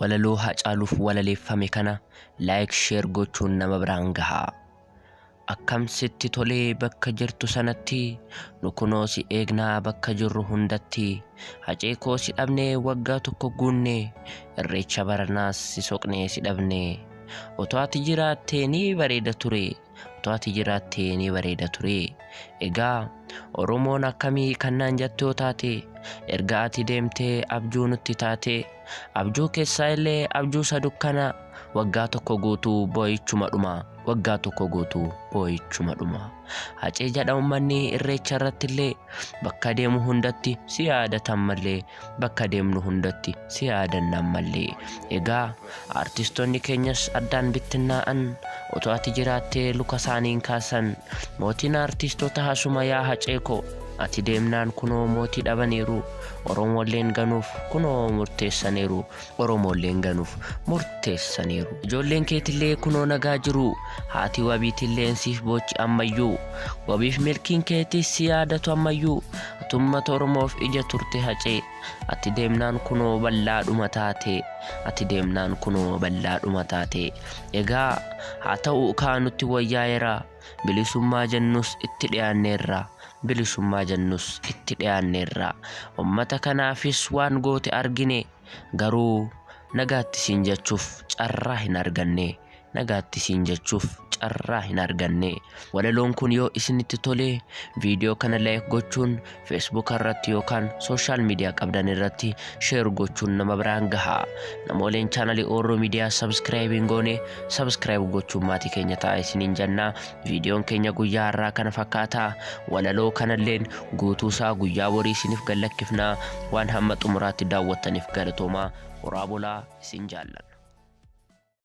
walaloo Hacaaluuf walaleeffame kana like share gochuun nama biraan gahaa. Akkam sitti tolee bakka jirtu sanatti nu kunoo si eegnaa bakka jirru hundatti. Hacee koo si dhabnee waggaa tokko guunnee irreecha baranaas si soqnee si dhabnee. Otoo ati jiraattee ni bareeda ture, otoo ati jiraattee ni bareeda ture. Egaa Oromoon akkamii kannaan jettoo taate, erga ati deemtee abjuu nutti taate. Abjuu keessaa illee abjuu isa dukkana, waggaa tokko guutuu boo'ichuma dhuma, waggaa tokko guutuu boo'ichuma dhuma. Hacee jedha uummanni irreecha irratti illee bakka deemu hundatti si yaadatan malee, bakka deemnu hundatti si yaadannan malee. Egaa artistoonni keenyas addaan bittinnaa'an, otoo ati jiraattee luka isaaniin kaasan. Mootiin artistoota hasuma yaa Hacee koo, ati deemnaan kunoo mootii dhabaniiru. Oromolleen ganuuf kunoo murteessaniiru, Oromolleen ganuuf murteessaniiru. Ijoolleen keetillee kunoo nagaa jiru, haati wabiitilleen siif boochi ammayyuu. Wabiif milkiin keetis si yaadatu ammayyuu. Ummata Oromoof ija turte Hacee, ati deemnaan kunoo bal'aadhuma taate, ati deemnaan kunoo bal'aadhuma taate. Egaa haa ta'u kaanutti wayyaa'eera, bilisummaa jennus itti dhiyaanneerra, bilisummaa jennus itti dhiyaanneerra. Ummata kanaafis waan goote argine, garuu nagaatti siin jechuuf carraa hin arganne, nagaatti siin jechuuf carraa hin arganne. Walaloon kun yoo isinitti tole viidiyoo kana like gochuun Facebook irratti yookaan social media qabdan irratti share gochuun nama biraan gahaa. Namooleen channel Oromoo Media subscribe hin goone subscribe gochuun maatii keenya ta'a isiniin jenna. Viidiyoon keenya guyyaa har'aa kana fakkaata. Walaloo kanalleen guutuu isaa guyyaa borii isiniif gallakkifna. Waan hamma xumuraatti daawwattaniif galatoomaa. Horaa bulaa, isin jaalladha.